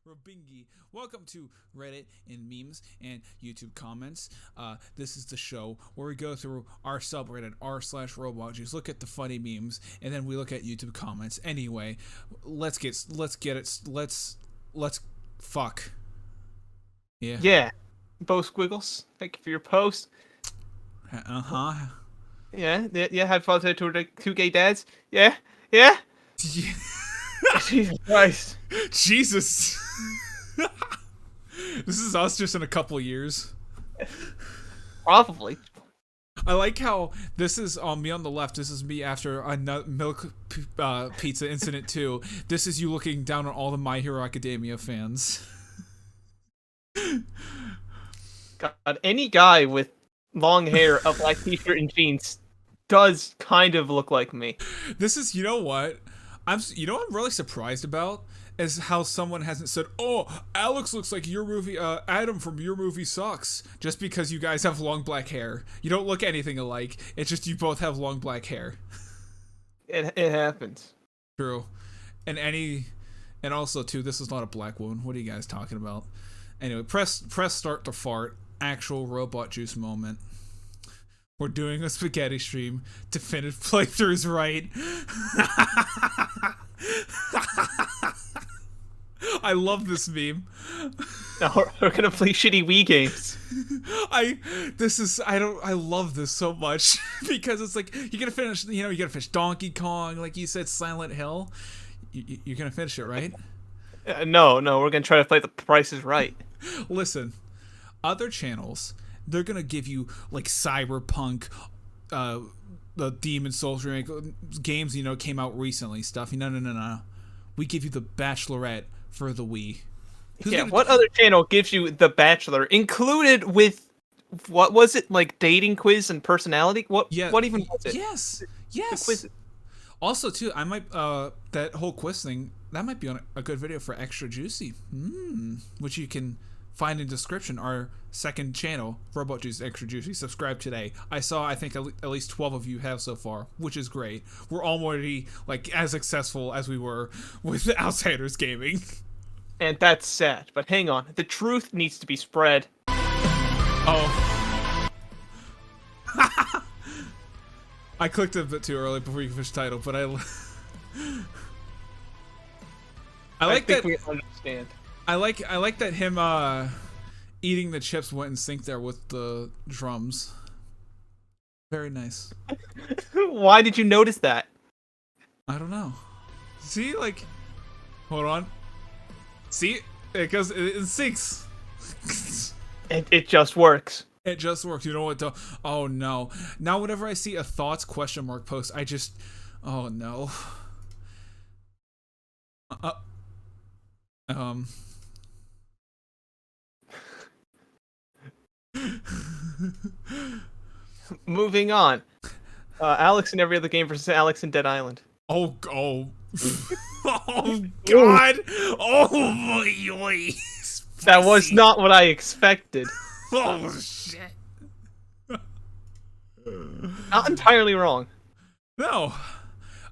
Rabingi. Welcome to Reddit and memes and YouTube comments. This is the show where we go through our subreddit r/robotjuice, look at the funny memes, and then we look at YouTube comments. Anyway, let's fuck. Yeah. Yeah. Bo Squiggles, thank you for your post. Uh-huh. Yeah. Had fun to the two gay dads. Yeah. Jesus Christ. Jesus. This is us just in a couple years. Probably. I like how this is me on the left. This is me after a milk pizza incident too. This is you looking down on all the My Hero Academia fans. God, any guy with long hair, a black t-shirt, and jeans does kind of look like me. This is, you know what? I'm really surprised about is how someone hasn't said, "Oh, Alex looks like your movie. Adam from your movie sucks." Just because you guys have long black hair, you don't look anything alike. It's just you both have long black hair. It happens. True, and also too, this is not a black woman. What are you guys talking about? Anyway, press start to fart. Actual robot juice moment. We're doing a spaghetti stream to finish playthroughs right. I love this meme. Now we're gonna play shitty Wii games. I love this so much because it's like you're gonna finish. You gotta finish Donkey Kong, like you said, Silent Hill. You're gonna finish it, right? No, we're gonna try to play The Price is Right. Listen, other channels, they're gonna give you like Cyberpunk, the Demon Souls remake games came out recently stuff. No. We give you The Bachelorette for the Wii. What other channel gives you The Bachelor included with what was it, like dating quiz and personality? What even was it? Yes. Also, too, I might that whole quiz thing that might be on a good video for Extra Juicy, which you can find in description. Our second channel, Robot Juice Extra Juicy. Subscribe today. I think at least 12 of you have so far, which is great. We're already like as successful as we were with Outsiders Gaming. And that's sad. But hang on, the truth needs to be spread. Oh. I clicked a bit too early before you finished the title, but I like that. We understand. I like that him eating the chips went in sync there with the drums. Very nice. Why did you notice that? I don't know. See, like, hold on. See, it syncs. It just works. It just works. You know what? Oh no! Now whenever I see a thoughts ? Post, I just, oh no. Moving on. Alex in every other game versus Alex in Dead Island. Oh God! Oh boy! That was not what I expected. Oh shit! Not entirely wrong. No.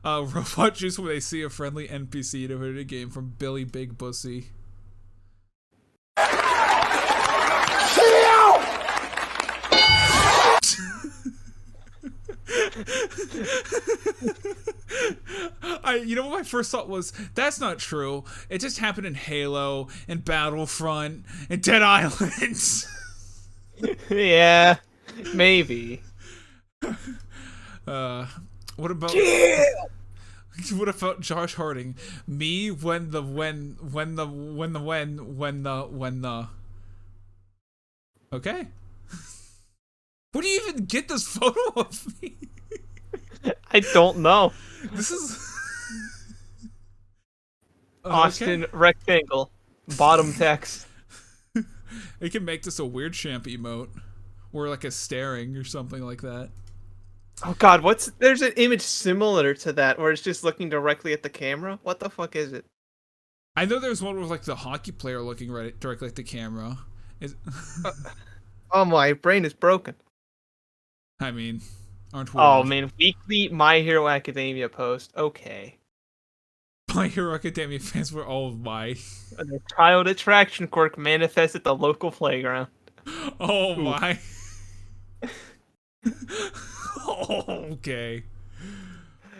Robot Juice when they see a friendly NPC to hit a game from Billy Big Bussy. What my first thought was, that's not true. It just happened in Halo and Battlefront and Dead Island. Yeah, maybe. What about Josh Harding? Me when the Okay. Where do you even get this photo of me? I don't know. This is Austin rectangle, bottom text. It can make this a weird champ emote, or like a staring or something like that. Oh God, there's an image similar to that where it's just looking directly at the camera. What the fuck is it? I know there's one with like the hockey player looking directly at the camera. Oh, my brain is broken. I mean, aren't we? Oh man, weekly My Hero Academia post. Okay. My Hero Academia fans were all my. A child attraction quirk manifests at the local playground. Oh Ooh. my. Okay.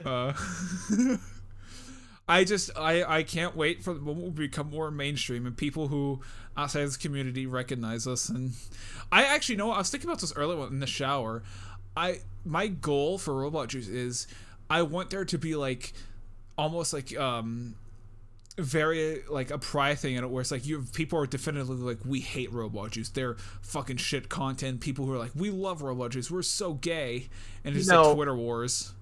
Uh, I can't wait for the moment we become more mainstream and people who outside this community recognize us. And I actually know I was thinking about this earlier in the shower. My goal for Robot Juice is I want there to be like almost like very like a pride thing in it where it's like people are definitively like, we hate Robot Juice, they're fucking shit content. People who are like, we love Robot Juice, we're so gay, and it's like Twitter wars.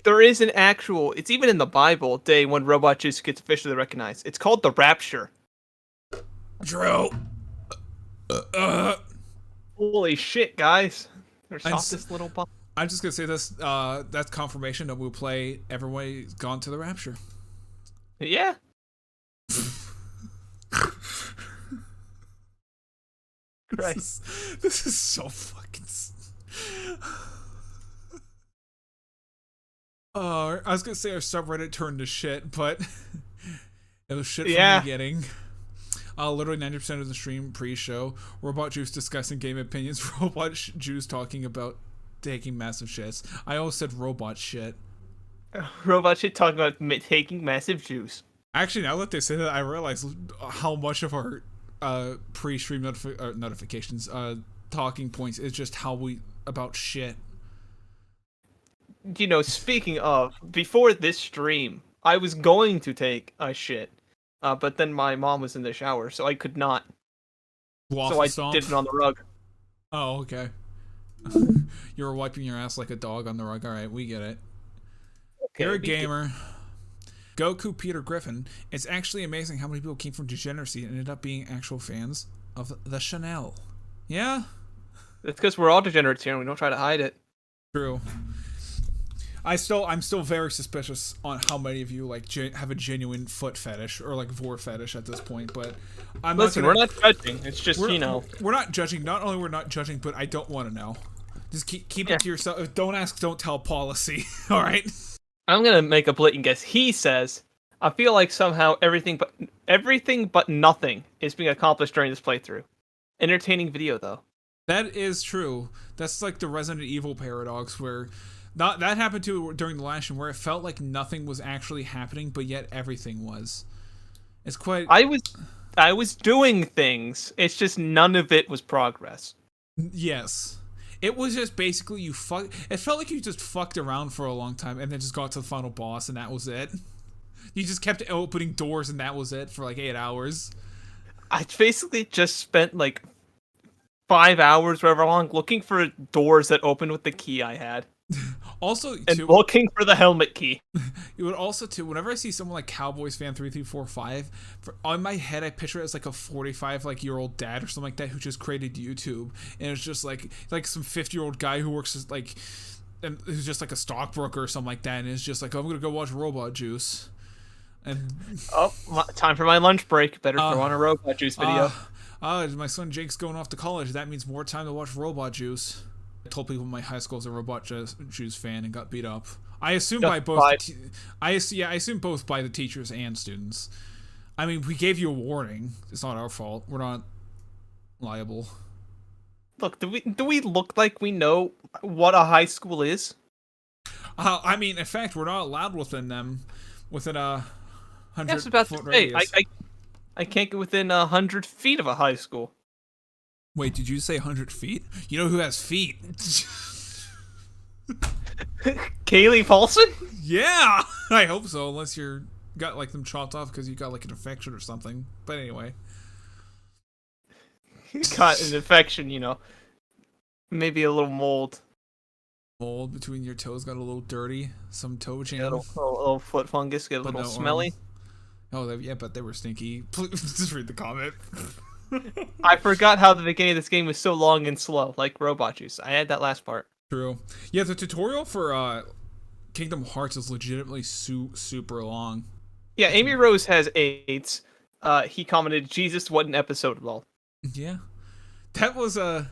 There is an actual, it's even in the Bible, day when Robot Juice gets officially recognized. It's called the Rapture. Drew. Holy shit, guys. There's this little bomb. I'm just gonna say this, that's confirmation that we'll play Everyone's Gone to the Rapture. Yeah. This is so fucking... I was gonna say our subreddit turned to shit, but it was shit from the beginning. Literally 90% of the stream pre-show, Robot Juice discussing game opinions, Robot Juice talking about taking massive shits. I always said robot shit. Robot shit talking about taking massive juice. Actually, now that they say that, I realize how much of our pre-stream notifications, talking points is just how we about shit. You know, speaking of, before this stream, I was going to take a shit, but then my mom was in the shower, so I could not. Waffle I stomp? did it on the rug. Oh, okay. You were wiping your ass like a dog on the rug. Alright, we get it. Okay, you're a gamer. GOOOO Peter Griffin. It's actually amazing how many people came from degeneracy and ended up being actual fans of the Chanel. Yeah? It's because we're all degenerates here and we don't try to hide it. True. I'm still very suspicious on how many of you like have a genuine foot fetish or like vor fetish at this point, but we're not judging. It's just, you know, we're not judging. Not only we're not judging, but I don't want to know. Just keep it to yourself. Don't ask, don't tell policy. All right. I'm gonna make a blatant guess. He says, "I feel like somehow everything but nothing is being accomplished during this playthrough. Entertaining video though." That is true. That's like the Resident Evil paradox where. That happened too during the last stream where it felt like nothing was actually happening, but yet everything was. It's quite. I was doing things. It's just none of it was progress. Yes, it was just basically It felt like you just fucked around for a long time and then just got to the final boss and that was it. You just kept opening doors and that was it for like 8 hours. I basically just spent like 5 hours, whatever long, looking for doors that opened with the key I had. Also, and looking for the helmet key. You would also too. Whenever I see someone like Cowboys fan 3345, on my head I picture it as like a 45-year-old dad or something like that who just created YouTube, and it's just like some 50-year-old guy who works as like, and who's just like a stockbroker or something like that, and it's just like, oh, I'm gonna go watch Robot Juice, and time for my lunch break. Better throw on a Robot Juice video. My son Jake's going off to college. That means more time to watch Robot Juice. I told people my high school was a Robot Juice fan and got beat up. I assume by both. I assume both by the teachers and students. I mean, we gave you a warning. It's not our fault. We're not liable. Look, do we look like we know what a high school is? I mean, in fact, we're not allowed within a 100-foot radius. I can't get within 100 feet of a high school. Wait, did you say 100 feet? You know who has feet? Kaylee Paulson? Yeah, I hope so. Unless you're got like them chopped off because you got like an infection or something. But anyway, you got an infection, you know. Maybe a little mold. Mold between your toes got a little dirty. Some toe jam. A little foot fungus. Get a little smelly. Oh, yeah, but they were stinky. Please, just read the comment. I forgot how the beginning of this game was so long and slow, like Robot Juice. I had that last part. True. Yeah, the tutorial for Kingdom Hearts is legitimately super long. Yeah, Amy Rose has AIDS. He commented, "Jesus, what an episode, lol." Yeah, that was I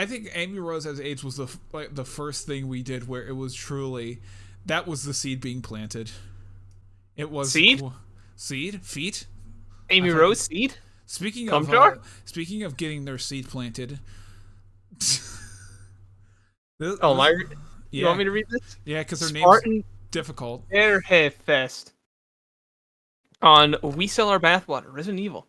think Amy Rose has AIDS was the first thing we did where it was truly that was the seed being planted. It was Seed? Seed? Feet? I Amy thought, Rose Seed? speaking Cum of jar? speaking of getting their seed planted. this, Oh this, my! You want yeah, me to read this? yeah, because their name's Spartan difficult. Airhead Fest on We Sell Our Bathwater, Resident Evil.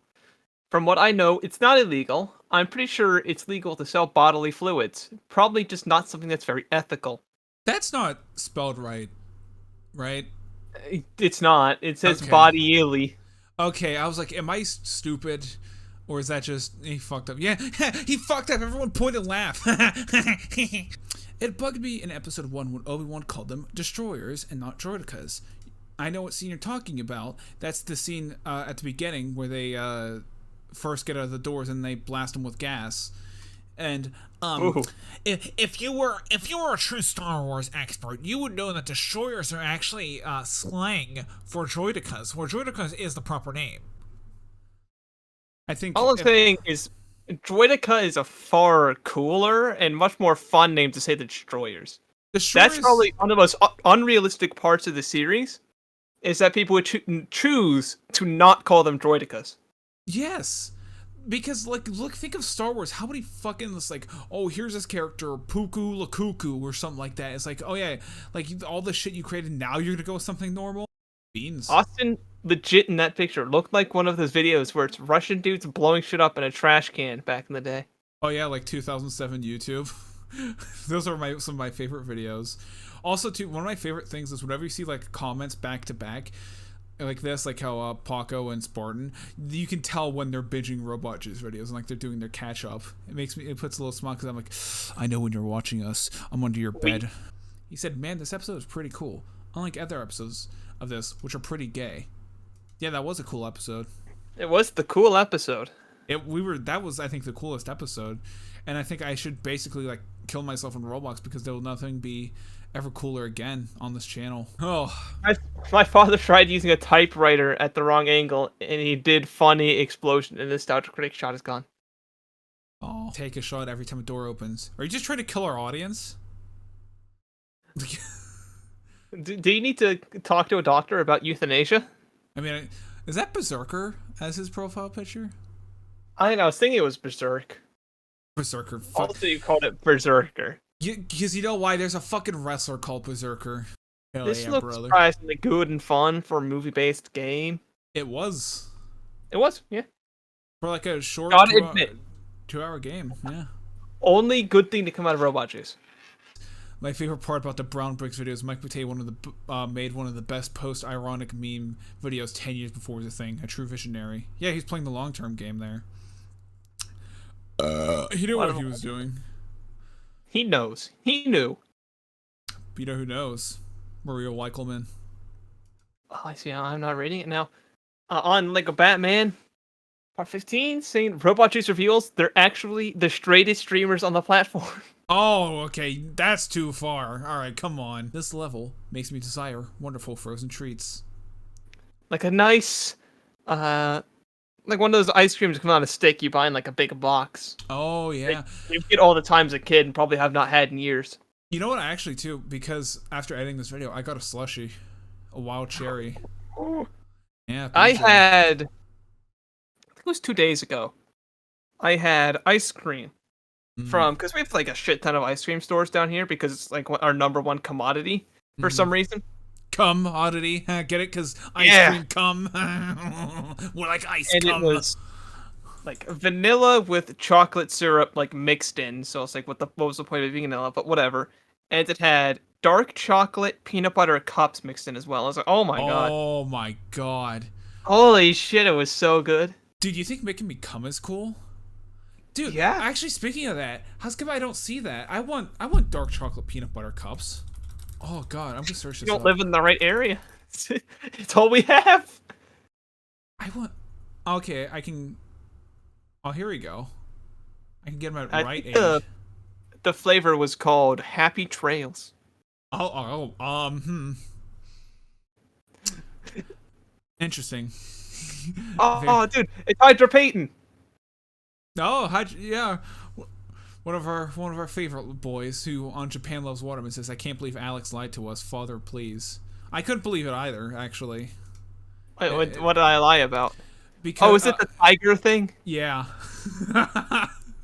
From what I know, it's not illegal. I'm pretty sure it's legal to sell bodily fluids. Probably just not something that's very ethical. That's not spelled right, right? It's not. It says Okay. body illy. Okay, I was like, am I stupid? Or is that just, he fucked up? Yeah, he fucked up. Everyone point and laugh. It bugged me in episode 1 when Obi-Wan called them destroyers and not droidicas. I know what scene you're talking about. That's the scene at the beginning where they first get out of the doors and they blast them with gas. And Ooh. if you were a true Star Wars expert, you would know that destroyers are actually slang for droidicas, where droidicas is the proper name. I think All I'm saying is, Droidica is a far cooler and much more fun name to say than destroyers. destroyers, That's probably one of the most unrealistic parts of the series, is that people would choose to not call them droidicas. yes. Because like think of Star Wars. How many fucking like, oh, here's this character Puku Lakuku or something like that. It's like, oh yeah, like all the shit you created. Now you're gonna go with something normal. Beans. Austin, legit in that picture, looked like one of those videos where it's Russian dudes blowing shit up in a trash can back in the day. Oh yeah, like 2007 YouTube. Those are some of my favorite videos. Also, too, one of my favorite things is whenever you see like comments back to back, like this, like how Paco and Spartan, you can tell when they're binging Robot Juice videos and like they're doing their catch up. It puts a little smile because I'm like, I know when you're watching us. I'm under your bed. He said, "Man, this episode is pretty cool. Unlike other episodes of this, which are pretty gay." Yeah, that was a cool episode. It was the cool episode. That was, I think, the coolest episode, and I think I should basically like kill myself in Roblox because there will nothing be ever cooler again on this channel. Oh, My father tried using a typewriter at the wrong angle, and he did funny explosion, and the nostalgia critic shot is gone. oh, take a shot every time a door opens. Are you just trying to kill our audience? Do you need to talk to a doctor about euthanasia? I mean, is that Berserker as his profile picture? I was thinking it was Berserk. Berserker. Also, you called it Berserker. Because you know why? There's a fucking wrestler called Berserker. Hell This yeah, looks brother. surprisingly good and fun for a movie-based game. It was. It was, yeah. For like a short Gotta admit, 2-hour game, yeah. only good thing to come out of Robot Juice. My favorite part about the Brown Bricks video is Mike Matei made one of the best post-ironic meme videos 10 years before it was a thing. A true visionary. Yeah, he's playing the long-term game there. He knew what he was doing. He knows. He knew. But you know who knows? Maria Weichelman. Oh, I see. I'm not reading it now. On Lego Batman, part 15, saying Robot Juice reveals they're actually the straightest streamers on the platform. Oh, okay, that's too far. Alright, come on. This level makes me desire wonderful frozen treats. Like a nice, like one of those ice creams that come out of a stick you buy in like a big box. Oh, yeah. You get all the time as a kid and probably have not had in years. You know what, actually, too, because after editing this video, I got a slushie. A wild cherry. Yeah. I PJ. had, I think it was 2 days ago, I had ice cream from, because we have like a shit ton of ice cream stores down here because it's like our number one commodity for some reason. Commodity. Get it? Because ice cream cum. We're like ice And cum. it was like vanilla with chocolate syrup like mixed in. So it's like, what was the point of being vanilla? But whatever. And it had dark chocolate peanut butter cups mixed in as well. I was like, oh my god. Oh my god. Holy shit, it was so good. Dude, you think making me cum is cool? Dude, Yeah. Actually, speaking of that, how's come I don't see that? I want dark chocolate peanut butter cups. Oh god, I'm gonna search You this don't up. live in the right area. It's all we have. I want. Okay, I can. Oh, here we go. I can get them at I right think age. the flavor was called Happy Trails. Interesting. Oh, dude, it's Hydra Payton. Oh, yeah. One of our favorite boys who on Japan Loves Waterman says, "I can't believe Alex lied to us. Father, please." I couldn't believe it either, actually. What did I lie about? Because Oh, is it the tiger thing? yeah.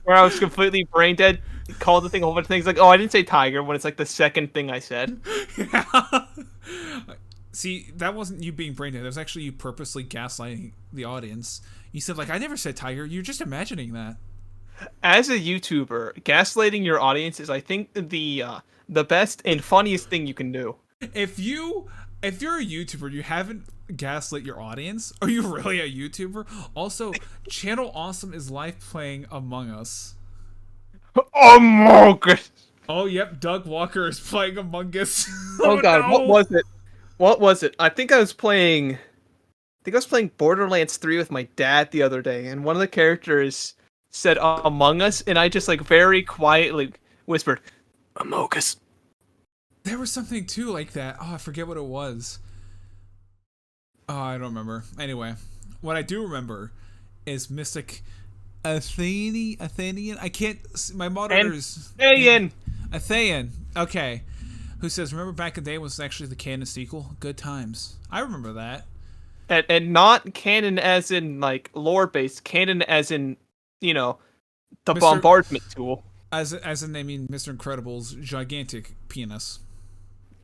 Where I was completely brain dead, called the thing a whole bunch of things. Like, oh, I didn't say tiger when it's like the second thing I said. Yeah. See, that wasn't you being brain dead. That was actually you purposely gaslighting the audience. You said, like, I never said tiger. You're just imagining that. As a YouTuber, gaslighting your audience is, I think, the best and funniest thing you can do. If you're a YouTuber, you haven't gaslit your audience. Are you really a YouTuber? Also, Channel Awesome is live playing Among Us. Among Us. Oh, yep, Doug Walker is playing Among Us. Oh god, no. what was it? What was it? I think I was playing Borderlands 3 with my dad the other day, and one of the characters said Among Us, and I just like very quietly whispered, Among Us. There was something too like that. Oh, I forget what it was. Oh, I don't remember. Anyway, what I do remember is Mystic Athenian. I can't. My monitor's Athenian. Okay. Who says, remember back in the day was actually the canon sequel? Good times. I remember that. And not canon as in like lore based, canon as in, you know, the bombardment tool. As in they mean Mr. Incredible's gigantic penis.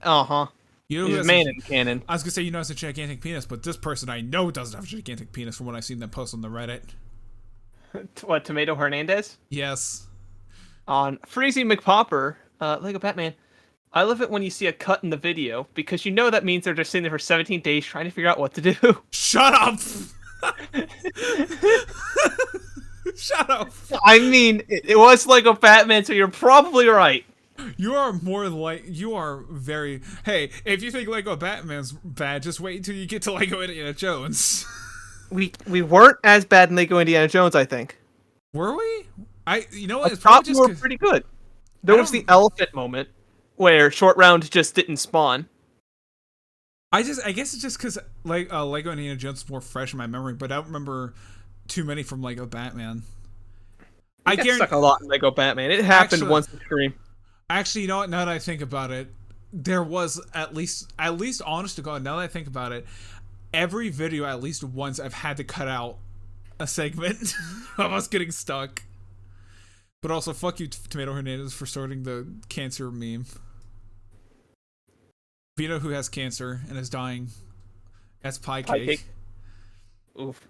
Uh-huh. You know, he's a man in canon. I was gonna say, you know, it's a gigantic penis, but this person I know doesn't have a gigantic penis from what I've seen them post on the Reddit. What, Tomato Hernandez? Yes. On Freezy McPopper, Lego Batman. I love it when you see a cut in the video, because you know that means they're just sitting there for 17 days trying to figure out what to do. Shut up! Shut up! I mean, it was Lego Batman, so you're probably right. You are more like, you are very, hey, if you think Lego Batman's bad, just wait until you get to Lego Indiana Jones. We weren't as bad in Lego Indiana Jones, I think. Were we? You know what? It's probably just were pretty good. There was the elephant moment where Short Round just didn't spawn. I guess it's just because like Lego Indiana Jones is more fresh in my memory, but I don't remember too many from Lego Batman. I get stuck a lot in Lego Batman. It happened once in stream. Actually, you know what? Now that I think about it, there was at least honest to God, now that I think about it, every video at least once I've had to cut out a segment of us getting stuck. But also, fuck you, Tomato Hernandez, for starting the cancer meme. You know who has cancer and is dying? That's Pie Cake. Oof.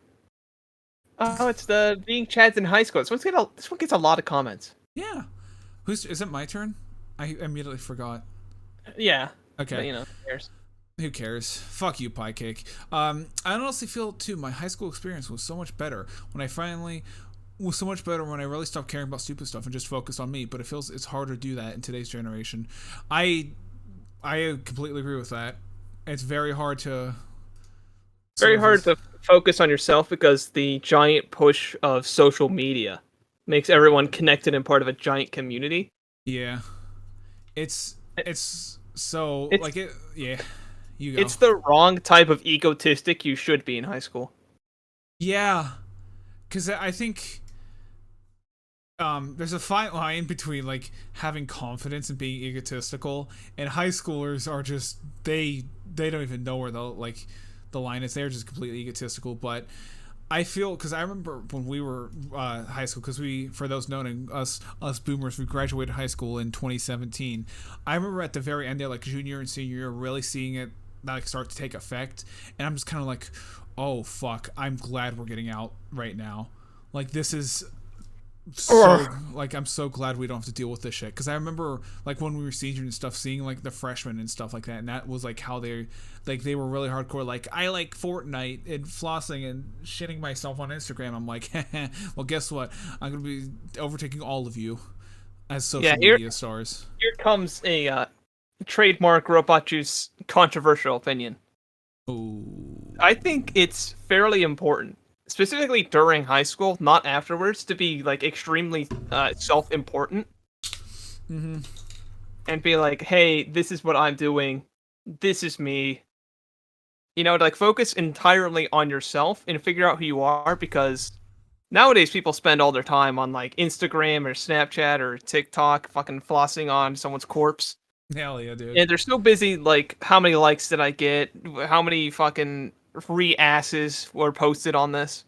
Oh, it's the being Chads in high school. This one gets a lot of comments. Yeah. Is it my turn? I immediately forgot. Yeah. Okay. But, you know, who cares? Who cares? Fuck you, Pie Cake. I honestly feel too my high school experience was so much better when I really stopped caring about stupid stuff and just focused on me. But it feels it's hard to do that in today's generation. I completely agree with that. It's very hard to focus on yourself because the giant push of social media makes everyone connected and part of a giant community. Yeah. It's so like it. Yeah. You go. It's the wrong type of egotistic you should be in high school. Yeah. Because I think there's a fine line between like having confidence and being egotistical, and high schoolers are just they don't even know where the line is. They're just completely egotistical. But I feel, because I remember when we were high school, because for those knowing us boomers, we graduated high school in 2017. I remember at the very end of like junior and senior year really seeing it like start to take effect, and I'm just kind of like, oh fuck, I'm glad we're getting out right now. Like this is so like I'm so glad we don't have to deal with this shit. Because I remember like when we were senior and stuff, seeing like the freshmen and stuff like that, and that was like how they were really hardcore. Like I like Fortnite and flossing and shitting myself on Instagram. I'm like, well, guess what? I'm gonna be overtaking all of you as social media stars. Here comes a trademark Robot Juice controversial opinion. Ooh. I think it's fairly important, specifically during high school, not afterwards, to be like extremely self-important. Mm-hmm. And be like, hey, this is what I'm doing. This is me. You know, to like focus entirely on yourself and figure out who you are, because nowadays people spend all their time on like Instagram or Snapchat or TikTok fucking flossing on someone's corpse. Hell yeah, dude. And they're so busy, like, how many likes did I get? How many fucking asses were posted on this,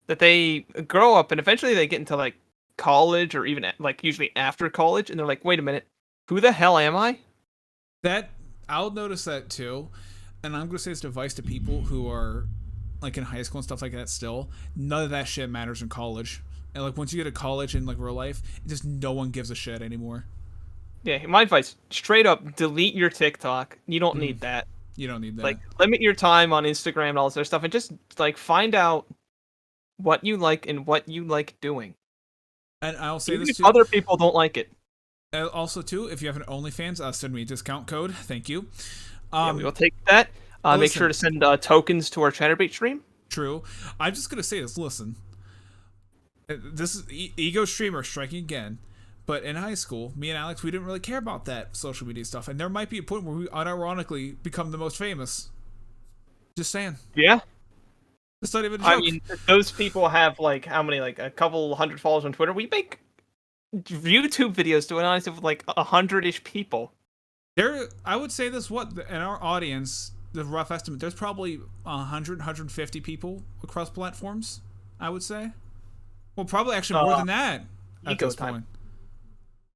that they grow up and eventually they get into like college or even like usually after college, and they're like, wait a minute, who the hell am I? That I'll notice that too, and I'm gonna say it's advice to people who are like in high school and stuff like that. Still, none of that shit matters in college, and like once you get to college and like real life, it just no one gives a shit anymore. Yeah, my advice, straight up, delete your TikTok. You don't need that. You don't need that. Like, limit your time on Instagram and all this other stuff, and just like find out what you like and what you like doing. And I'll say Even this if too. other people don't like it. Also, too, if you have an OnlyFans, send me a discount code. Thank you. Yeah, we will take that. Make listen. sure to send tokens to our Chatterbait stream. True. I'm just gonna say this. Listen, this is ego streamer striking again. But in high school, me and Alex, we didn't really care about that social media stuff, and there might be a point where we unironically become the most famous. Just saying. Yeah. It's not even a joke. I mean, those people have like how many? Like a couple hundred followers on Twitter. We make YouTube videos to an audience of like 100-ish people. I would say this, in our audience, the rough estimate, there's probably 100, 150 people across platforms, I would say. Well, probably actually more than that at this point.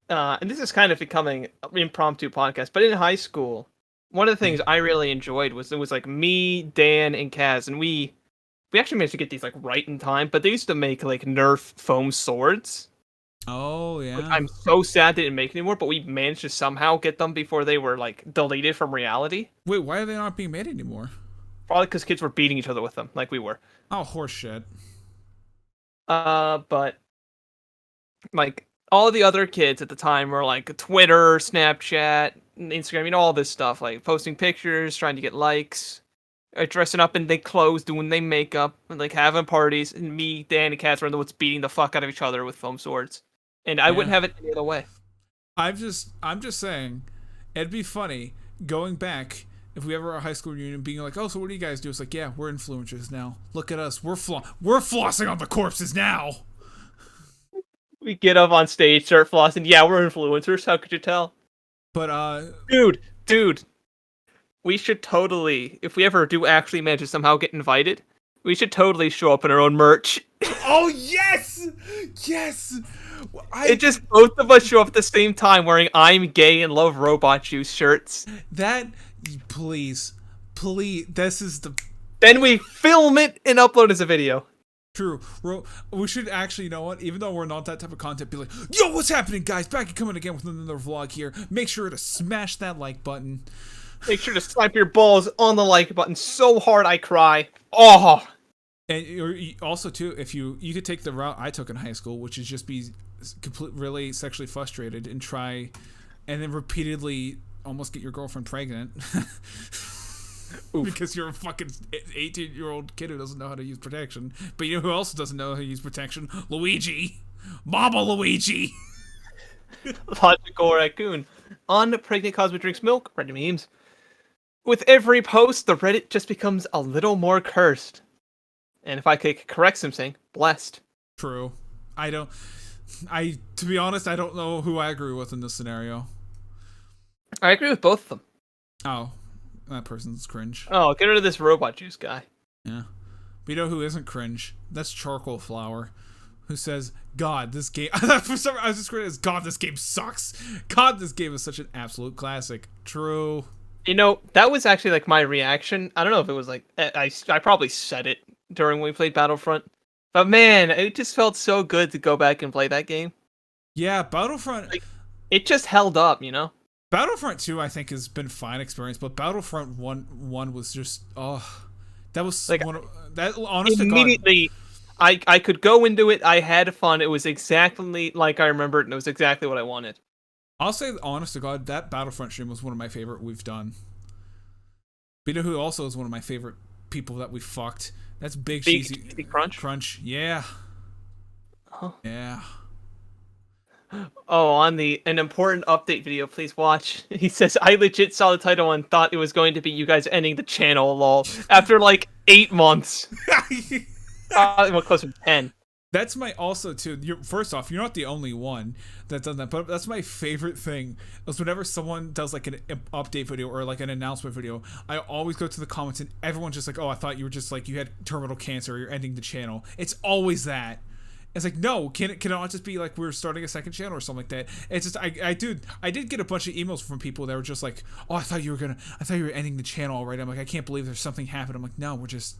And this is kind of becoming an impromptu podcast, but in high school, one of the things I really enjoyed was it was like me, Dan, and Kaz, and we actually managed to get these like right in time, but they used to make like Nerf foam swords. Oh, yeah. Which I'm so sad they didn't make anymore, but we managed to somehow get them before they were like deleted from reality. Wait, why are they not being made anymore? Probably because kids were beating each other with them, like we were. Oh, horse shit. But like all the other kids at the time were like Twitter, Snapchat, Instagram, you know, all this stuff, like posting pictures, trying to get likes, dressing up in their clothes, doing their makeup, and like having parties. And me, Dan, and Kaz were the ones beating the fuck out of each other with foam swords. And I wouldn't have it any other way. I'm just saying, it'd be funny going back if we ever were a high school reunion, being like, "Oh, so what do you guys do?" It's like, "Yeah, we're influencers now. Look at us. We're flossing on the corpses now." We get up on stage, start flossing. Yeah, we're influencers. How could you tell? But dude, we should totally, if we ever do actually manage to somehow get invited, we should totally show up in our own merch. Oh yes, yes. It just both of us show up at the same time wearing "I'm gay and love robot juice" shirts. Please, this is the. Then we film it and upload as a video. True. We should actually, you know what? Even though we're not that type of content, be like, "Yo, what's happening, guys? Back and coming again with another vlog here. Make sure to smash that like button. Make sure to slap your balls on the like button so hard I cry. Oh." And also too, if you could take the route I took in high school, which is just be really sexually frustrated and then repeatedly almost get your girlfriend pregnant because you're a fucking 18-year-old kid who doesn't know how to use protection. But you know who else doesn't know how to use protection? Luigi, Mama Luigi. Logical raccoon. On pregnant Cosmic drinks milk. Reddit memes. With every post, the Reddit just becomes a little more cursed. And if I could correct something, blessed. True. To be honest, I don't know who I agree with in this scenario. I agree with both of them. Oh, that person's cringe. Oh, get rid of this robot juice guy. Yeah. But you know who isn't cringe? That's Charcoal Flower, who says, "God, this game..." For some reason, I was just screaming, "God, this game sucks. God, this game is such an absolute classic." True. You know, that was actually like my reaction. I don't know if it was like... I probably said it during when we played Battlefront. But man, it just felt so good to go back and play that game. Yeah, Battlefront... Like, it just held up, you know? Battlefront 2, I think, has been a fine experience, but Battlefront 1 was just... Oh, that was like, one of... That, honest immediately, to God, I could go into it, I had fun, it was exactly like I remembered, and it was exactly what I wanted. I'll say, honest to God, that Battlefront stream was one of my favorite we've done. But you know who also is one of my favorite people that we fucked? That's Big Cheesy Crunch. Yeah. Oh. Yeah. Oh, on an important update video, please watch. He says, "I legit saw the title and thought it was going to be you guys ending the channel, lol." After like 8 months. Well, closer to 10. That's my also too. First off, you're not the only one that done that, but that's my favorite thing. Is whenever someone does like an update video or like an announcement video, I always go to the comments and everyone's just like, "Oh, I thought you were just like you had terminal cancer or you're ending the channel." It's always that. It's like, no, can it not just be like we're starting a second channel or something like that? It's just I did get a bunch of emails from people that were just like, "Oh, I thought you were ending the channel already." I'm like, I can't believe there's something happened. I'm like, no, we're just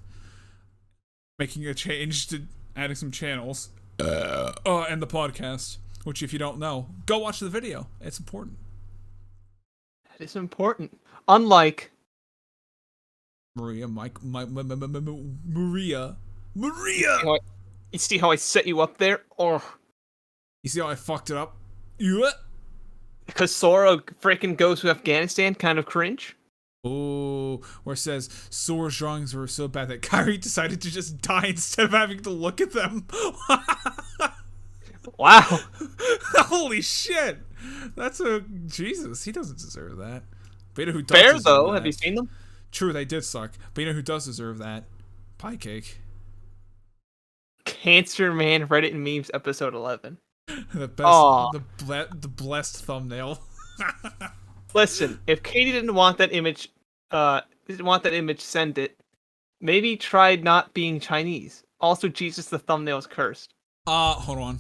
making a change to adding some channels and the podcast, which if you don't know, go watch the video. It's important. That is important. Unlike Maria. you see how I set you up there? Or You see how I fucked it up? Yeah. because Sora freaking goes to Afghanistan, kind of cringe. Oh, where it says Sora's drawings were so bad that Kyrie decided to just die instead of having to look at them. Wow. Holy shit. That's a Jesus. He doesn't deserve that. But you know who does Fair deserve though. that? Have you seen them? True, they did suck. But you know who does deserve that? Pie Cake. Cancer Man Reddit and memes episode 11. The best, Aw. the blessed thumbnail. Listen, if Katie didn't want that image, send it. Maybe try not being Chinese. Also, Jesus, the thumbnail is cursed. Hold on.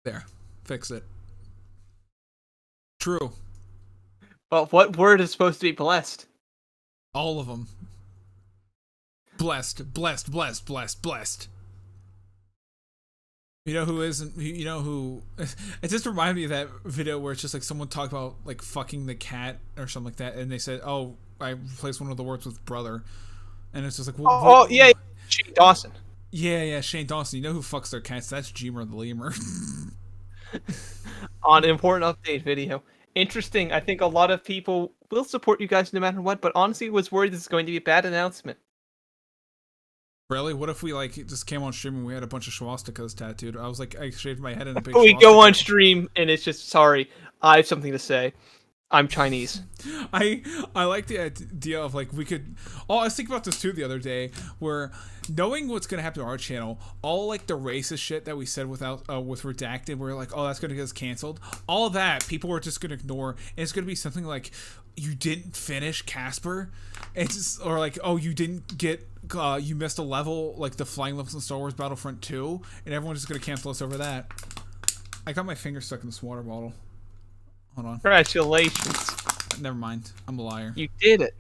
There. Fix it. True. Well, what word is supposed to be blessed? All of them. Blessed, blessed, blessed, blessed, blessed. You know who isn't? You know who? It just reminded me of that video where it's just like someone talked about like fucking the cat or something like that, and they said, "Oh, I replaced one of the words with brother," and it's just like, Yeah, Shane Dawson. Yeah, Shane Dawson. You know who fucks their cats? That's Jemer the Lemur. On an important update video. Interesting. I think a lot of people will support you guys no matter what, but honestly, was worried this is going to be a bad announcement. Really? What if we like just came on stream and we had a bunch of swastikas tattooed? I was like, I shaved my head in a big. We go on stream and it's just sorry. I have something to say. I'm Chinese. I like the idea of like we could. Oh, I was thinking about this too the other day, where knowing what's gonna happen to our channel, all like the racist shit that we said without with redacted, we're like, oh, that's gonna get us canceled. All of that people are just gonna ignore, and it's gonna be something like, you didn't finish Casper, it's just, or like, oh, you didn't get. You missed a level, like the flying levels in Star Wars Battlefront 2, and everyone's just gonna cancel us over that. I got my finger stuck in this water bottle. Hold on. Congratulations. Never mind. I'm a liar. You did it.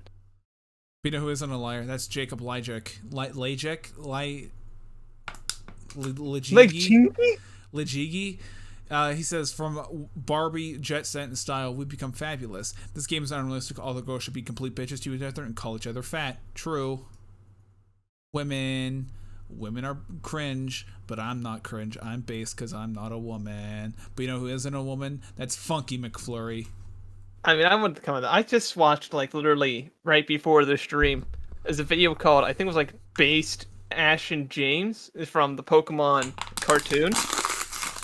You know who isn't a liar? That's Jacob Lajek. Lajigi. He says, from Barbie, Jet Set, and Style, we become fabulous. This game is unrealistic. All the girls should be complete bitches to each other and call each other fat. True. Women are cringe, but I'm not cringe. I'm base because I'm not a woman. But you know who isn't a woman? That's Funky McFlurry. I mean, I wouldn't come on that. I just watched like literally right before the stream. There's a video called, I think it was like Based Ash and James from the Pokemon cartoon.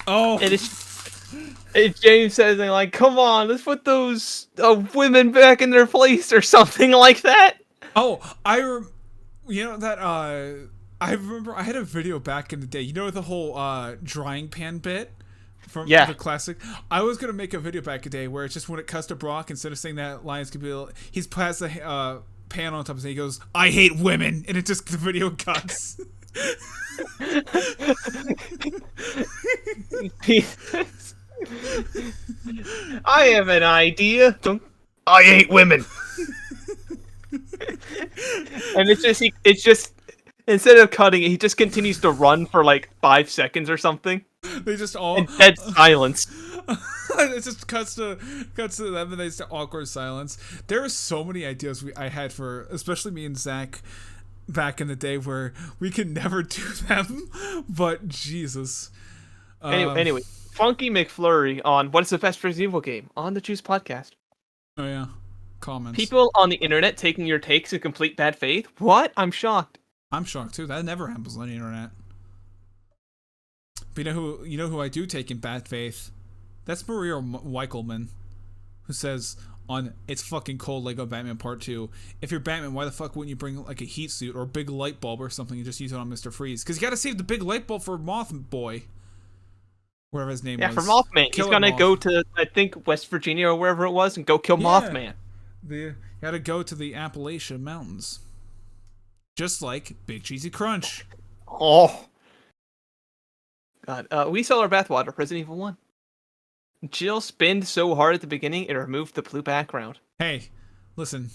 Oh, and James says they're like, "Come on, let's put those women back in their place" or something like that. Oh, you know that I remember I had a video back in the day. You know the whole drying pan bit from the classic? I was going to make a video back in the day where it's just when it cuts to Brock, instead of saying that lines could be, he's passed the pan on top of his head, he goes, "I hate women," and it just, the video cuts. I have an idea. I hate women. And it's just instead of cutting it, he just continues to run for like 5 seconds or something. They just all in dead silence. It just cuts to them, and they just awkward silence. There are so many ideas I had for, especially me and Zach, back in the day, where we could never do them. But Jesus. Anyway, Funky McFlurry on what is the best Resident Evil game on the Juice podcast. Oh yeah, comments. People on the internet taking your takes in complete bad faith. What? I'm shocked. I'm shocked too. That never happens on the internet. But you know who I do take in bad faith? That's Maria Weichelman, who says, on It's Fucking Cold Lego Batman Part 2. If you're Batman, why the fuck wouldn't you bring like a heat suit or a big light bulb or something and just use it on Mr. Freeze? Because you gotta save the big light bulb for Moth Boy. Whatever his name was. Yeah, for Mothman. He's gonna go to, I think, West Virginia or wherever it was and go kill Mothman. You gotta go to the Appalachian Mountains. Just like Big Cheesy Crunch. Oh. God. We sell our bathwater, Resident Evil 1. Jill spinned so hard at the beginning, it removed the blue background. Hey, listen.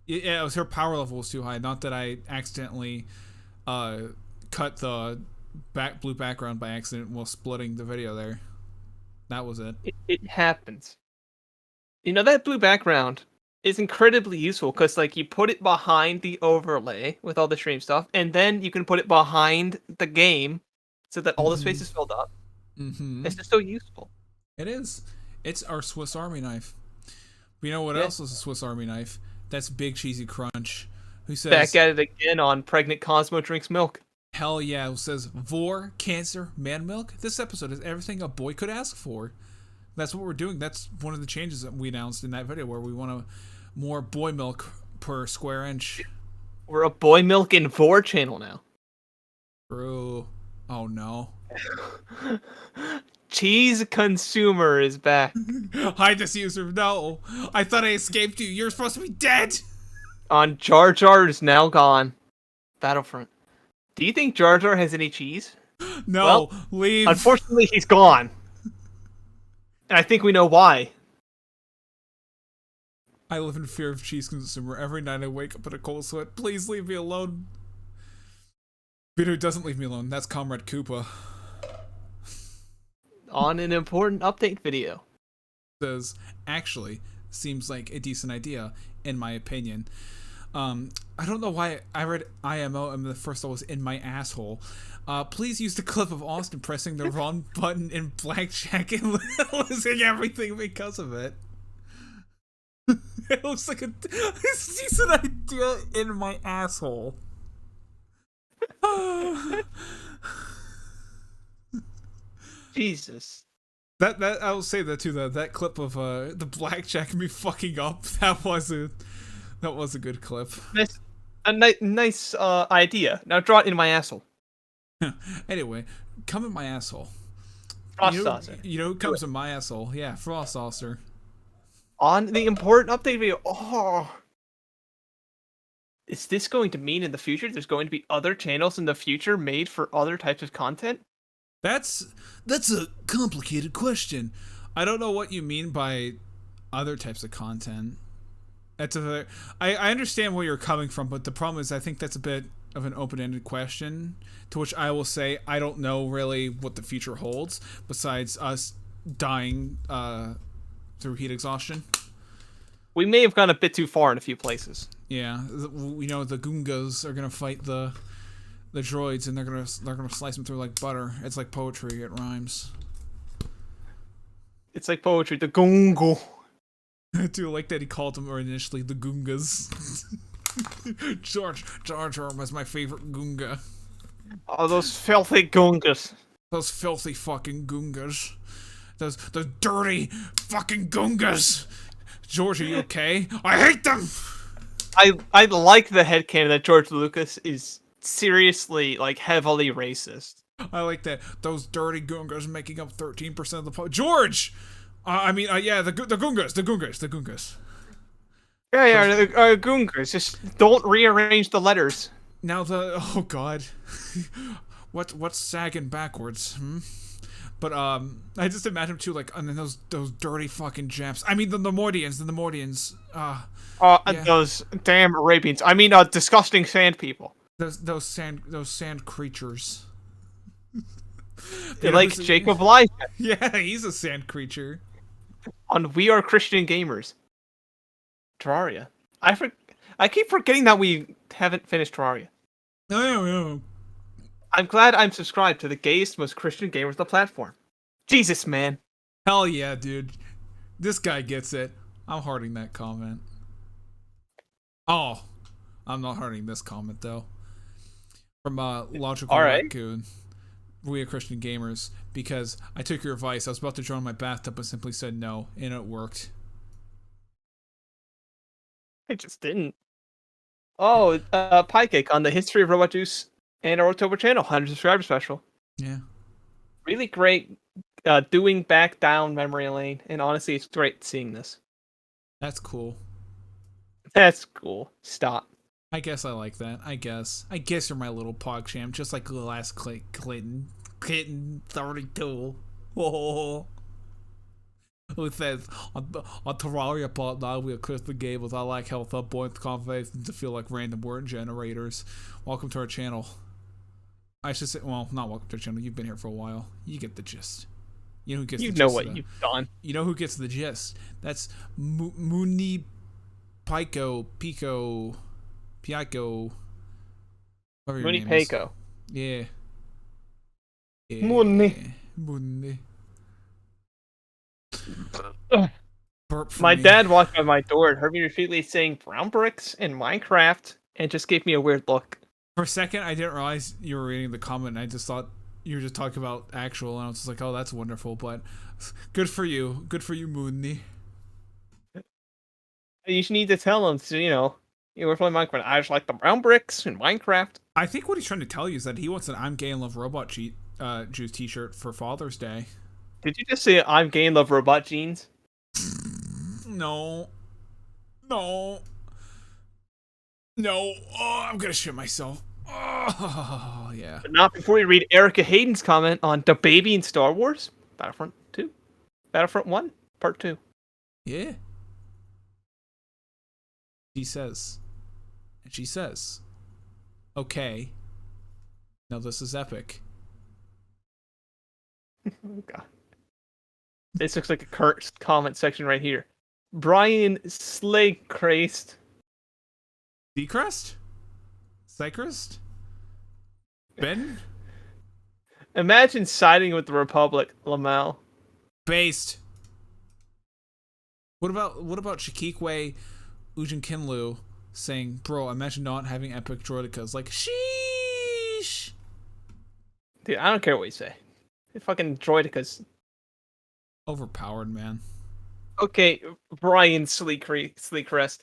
Yeah, it was her power level was too high. Not that I accidentally cut the blue background by accident while splitting the video there. That was it. It happens. You know, that blue background is incredibly useful because, like, you put it behind the overlay with all the stream stuff, and then you can put it behind the game so that all the space is filled up. It's just so useful. It is. It's our Swiss Army knife. But you know what else is a Swiss Army knife? That's Big Cheesy Crunch, who says... Back at it again on Pregnant Cosmo Drinks Milk. Hell yeah, who says, Vor, cancer, man milk? This episode is everything a boy could ask for. That's what we're doing. That's one of the changes that we announced in that video, where we want more boy milk per square inch. We're a boy milk and Vor channel now. True. Oh no. Cheese consumer is back. Hide this user. No. I thought I escaped you. You're supposed to be dead. On Jar Jar is now gone. Battlefront. Do you think Jar Jar has any cheese? No. Well, leave. Unfortunately, he's gone. And I think we know why. I live in fear of cheese consumer. Every night I wake up in a cold sweat. Please leave me alone. But who doesn't leave me alone? That's Comrade Koopa. On an important update video. Says, actually, seems like a decent idea, in my opinion. I don't know why I read IMO and the first thought was in my asshole. Please use the clip of Austin pressing the wrong button in blackjack and losing everything because of it. It looks like a decent idea in my asshole. Jesus. That I will say that too. That clip of the blackjack me fucking up. That was a good clip. Nice idea. Now draw it in my asshole. Anyway, come in my asshole. Frost saucer. You know who comes in my asshole? Yeah, Frost saucer. On the important update video. Oh. Is this going to mean in the future there's going to be other channels in the future made for other types of content? That's a complicated question. I don't know what you mean by other types of content. I understand where you're coming from, but the problem is I think that's a bit of an open-ended question, to which I will say I don't know really what the future holds besides us dying through heat exhaustion. We may have gone a bit too far in a few places. Yeah, we know the Goongas are gonna fight the droids, and they're gonna slice them through like butter. It's like poetry. It rhymes. It's like poetry. The Goongo. I do like that he called them initially the Goongas. Jar Jar was my favorite Goonga. Oh, those filthy Goongas. Those filthy fucking Goongas. Those dirty fucking Goongas. George, are you okay? I hate them! I like the headcanon that George Lucas is seriously, like, heavily racist. I like that. Those dirty Goongas making up 13% of the George! Yeah, the Goongas. Yeah, the Goongas. Just don't rearrange the letters. Now oh god. What's sagging backwards? But I just imagine too, like, and then those dirty fucking Japs. I mean the Nemoidians. Yeah. Those damn Arabians. I mean, disgusting sand people. Those sand creatures. They're like Jacob Elijah. Yeah, he's a sand creature. On We Are Christian Gamers. Terraria. I keep forgetting that we haven't finished Terraria. No. I'm glad I'm subscribed to the gayest, most Christian gamers on the platform. Jesus, man. Hell yeah, dude. This guy gets it. I'm hearting that comment. Oh, I'm not hearting this comment, though. From Logical Raccoon. We Are Christian Gamers. Because I took your advice. I was about to join my bathtub, but simply said no, and it worked. I just didn't. Oh, Pie Cake on the history of Robot Juice and our October channel, 100 subscriber special. Yeah. Really great doing back down memory lane, and honestly, it's great seeing this. That's cool. That's cool. Stop. I guess I like that. I guess you're my little PogChamp, just like the last Clinton 32. Whoa. Who says on Terraria part now we are Christmas games. I like health up points, conversations to feel like random word generators. Welcome to our channel. I should say, well, not welcome to our channel. You've been here for a while. You get the gist. You know who gets the gist. You know what you've done. You know who gets the gist. That's Muni Pico. Muni Pico. Yeah. Muni. My Me. dad walked by my door and heard me repeatedly saying brown bricks in Minecraft and just gave me a weird look. For a second, I didn't realize you were reading the comment. I just thought you were just talking about actual, and I was just like, oh, that's wonderful. But good for you. Good for you, Mooney. You need to tell him, so, we're playing Minecraft. I just like the brown bricks in Minecraft. I think what he's trying to tell you is that he wants an I'm Gay and Love Robot Juice t-shirt for Father's Day. Did you just say I'm gay and love robot jeans? No. Oh, I'm gonna shit myself. Oh, yeah. But not before we read Erica Hayden's comment on DABABY in Star Wars. Battlefront 2. Battlefront 1, Part 2. Yeah. She says, okay. Now this is epic. Oh, God. This looks like a cursed comment section right here. Brian Slaycrest. Seacrest? Cycrest? Ben? Imagine siding with the Republic, Lamel. Based. What about Shikikwe Ujinkinlu saying, bro, imagine not having epic droidicas. Like, sheesh. Dude, I don't care what you say. Fucking droidicas. Overpowered, man. Okay, Brian Sleekrest.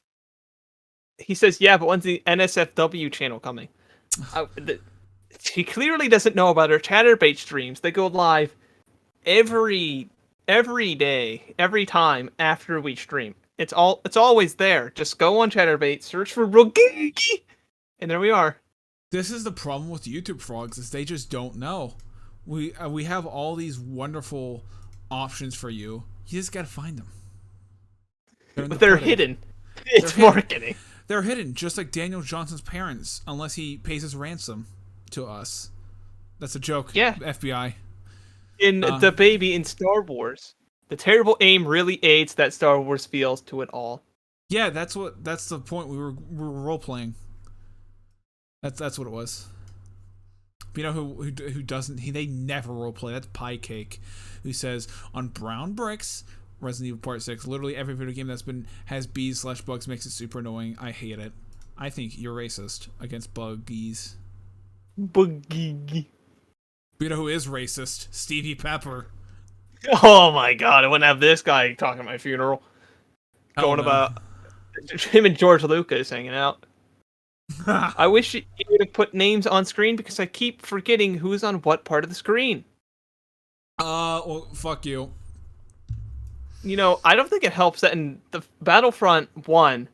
He says, yeah, but when's the NSFW channel coming? He clearly doesn't know about our Chatterbait streams. They go live every day, every time after we stream. It's always there. Just go on Chatterbait, search for Rogigi, and there we are. This is the problem with YouTube frogs, is they just don't know. We have all these wonderful options for you. You just gotta find them. But they're hidden. It's marketing. They're hidden, just like Daniel Johnson's parents, unless he pays his ransom to us. That's a joke. Yeah. FBI. In DABABY in Star Wars, the terrible aim really aids that Star Wars feels to it all. Yeah, that's the point. We were role playing. That's what it was. But you know who doesn't? They never role play. That's Pie Cake, who says on brown bricks, Resident Evil Part 6. Literally every video game has bees/bugs makes it super annoying. I hate it. I think you're racist against buggies. Buggy. You know who is racist? Stevie Pepper. Oh my god! I wouldn't have this guy talking at my funeral. Going about him and George Lucas hanging out. I wish you would have put names on screen because I keep forgetting who's on what part of the screen. Well, fuck you. I don't think it helps that in the Battlefront 1,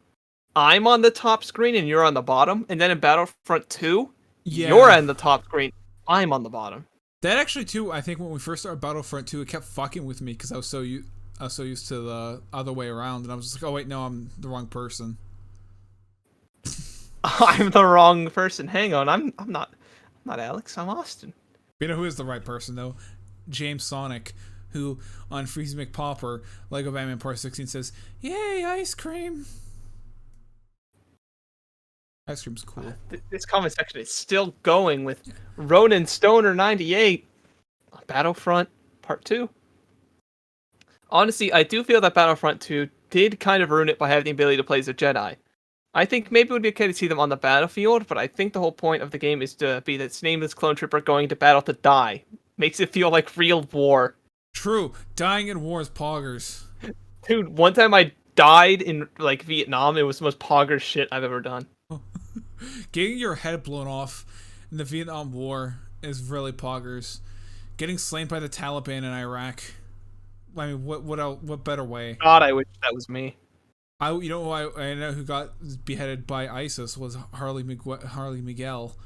I'm on the top screen and you're on the bottom, and then in Battlefront 2, you're on the top screen, I'm on the bottom. That actually too, I think when we first started Battlefront 2, it kept fucking with me because I was so used to the other way around, and I was just like, oh wait, no, I'm the wrong person. I'm the wrong person. Hang on, I'm not Alex. I'm Austin. You know who is the right person though? James Sonic, who on Freezy McPopper, Lego Batman Part 16 says, "Yay, ice cream!" Ice cream's cool. This comment section is still going with Ronan Stoner 98 on Battlefront Part 2. Honestly, I do feel that Battlefront 2 did kind of ruin it by having the ability to play as a Jedi. I think maybe it would be okay to see them on the battlefield, but I think the whole point of the game is to be this nameless clone trooper going to battle to die. Makes it feel like real war. True. Dying in war is poggers. Dude, one time I died in like Vietnam. It was the most pogger shit I've ever done. Getting your head blown off in the Vietnam War is really poggers. Getting slain by the Taliban in Iraq. I mean, what better way? God, I wish that was me. I know who got beheaded by ISIS was Harley Miguel,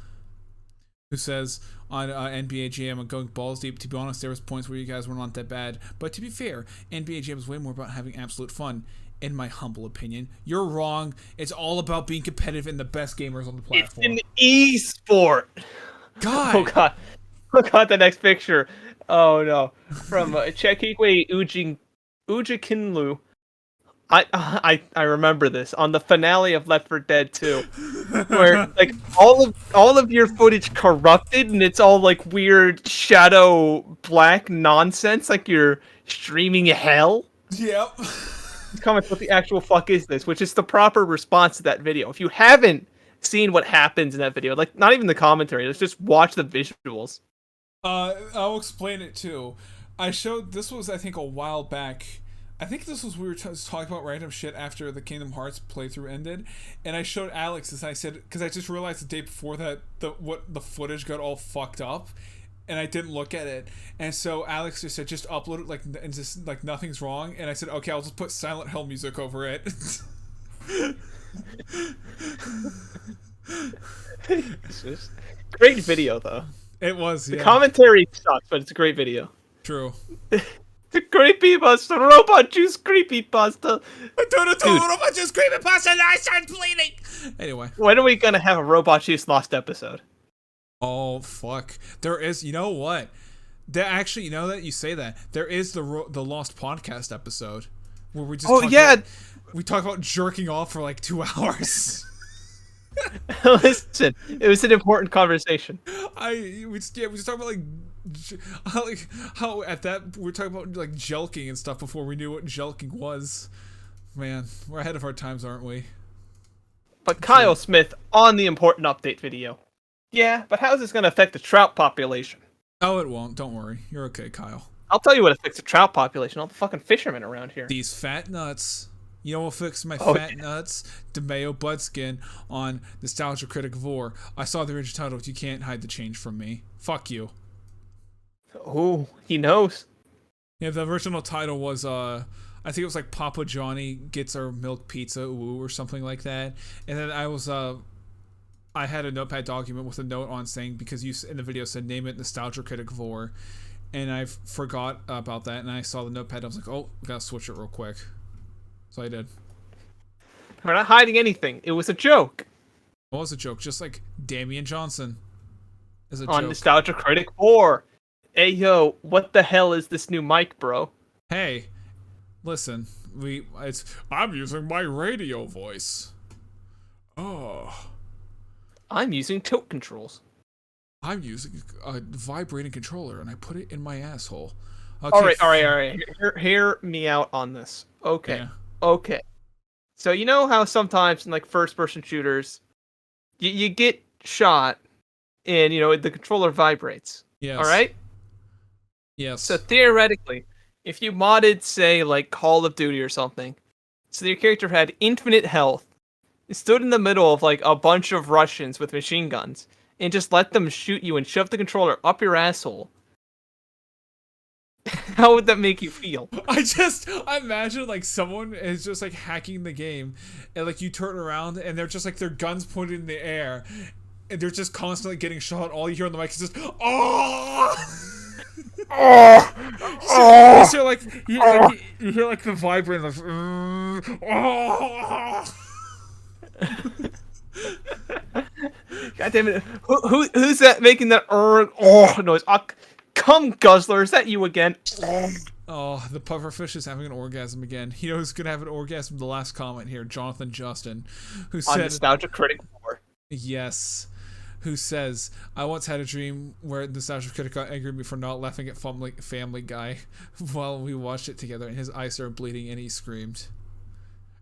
who says on NBA Jam, I'm going balls deep. To be honest, there was points where you guys were not that bad, but to be fair, NBA Jam is way more about having absolute fun. In my humble opinion, you're wrong. It's all about being competitive and the best gamers on the platform. It's an e-sport. God. Oh god. Oh god, the next picture. Oh no. From Chekikwe Ujikinlu. I remember this on the finale of Left 4 Dead 2, where like all of your footage corrupted and it's all like weird shadow black nonsense, like you're streaming hell. Yep. Comments, what the actual fuck is this? Which is the proper response to that video. If you haven't seen what happens in that video, like not even the commentary, let's just watch the visuals. I'll explain it too. I showed this was I think a while back. I think this was we were talking about random shit after the Kingdom Hearts playthrough ended, and I showed Alex this. And I said because I just realized the day before that the footage got all fucked up. And I didn't look at it, and so Alex just said, "Just upload it, like, and just like nothing's wrong." And I said, "Okay, I'll just put Silent Hill music over it." Great video, though. It was. The commentary sucks, but it's a great video. True. The creepypasta robot juice creepypasta. Robot juice creepypasta. I start bleeding. Anyway, when are we gonna have a robot juice lost episode? Oh fuck! There is. You know what? There actually, you know that you say that there is the Lost podcast episode where we just we talk about jerking off for like 2 hours. Listen, it was an important conversation. We just talking about like how at that we're talking about like jelking and stuff before we knew what jelking was. Man, we're ahead of our times, aren't we? But Kyle Smith on the important update video. Yeah, but how is this going to affect the trout population? Oh, it won't. Don't worry. You're okay, Kyle. I'll tell you what affects the trout population. All the fucking fishermen around here. These fat nuts. You know what fixed my fat nuts? DeMayo Budskin on Nostalgia Critic Vor. I saw the original title, but you can't hide the change from me. Fuck you. Oh, he knows. Yeah, the original title was, I think it was like Papa Johnny Gets Our Milk Pizza, ooh, or something like that. And then I had a notepad document with a note on saying, because you in the video said name it Nostalgia Critic Vor, and I forgot about that, and I saw the notepad, I was like, oh, gotta switch it real quick. So I did. We're not hiding anything. It was a joke. It was a joke, just like Damian Johnson is a joke. On Nostalgia Critic Vor. Hey yo, what the hell is this new mic, bro? Hey, listen, I'm using my radio voice. Oh. I'm using tilt controls. I'm using a vibrating controller, and I put it in my asshole. Okay, all right. Hear me out on this. Okay. Yeah. Okay. So you know how sometimes in like first-person shooters, you get shot, and you know the controller vibrates. Yes. All right. Yes. So theoretically, if you modded, say, like Call of Duty or something, so your character had infinite health, stood in the middle of like a bunch of Russians with machine guns, and just let them shoot you and shove the controller up your asshole, how would that make you feel? I imagine like someone is just like hacking the game, and like you turn around and they're just like their guns pointed in the air, and they're just constantly getting shot. All you hear on the mic is just oh. So like you hear like the vibrating like oh. God damn it! Who's that making that noise? Come, Guzzler, is that you again? Oh, the pufferfish is having an orgasm again. You know who's gonna have an orgasm? The last comment here, Jonathan Justin, who said, Nostalgia Critic 4. Yes. Who says, I once had a dream where Nostalgia Critic got angry at me for not laughing at Family Guy while we watched it together, and his eyes started bleeding and he screamed.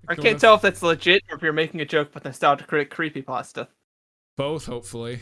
I can't tell if that's legit or if you're making a joke with Nostalgia Critic creepypasta. Both, hopefully.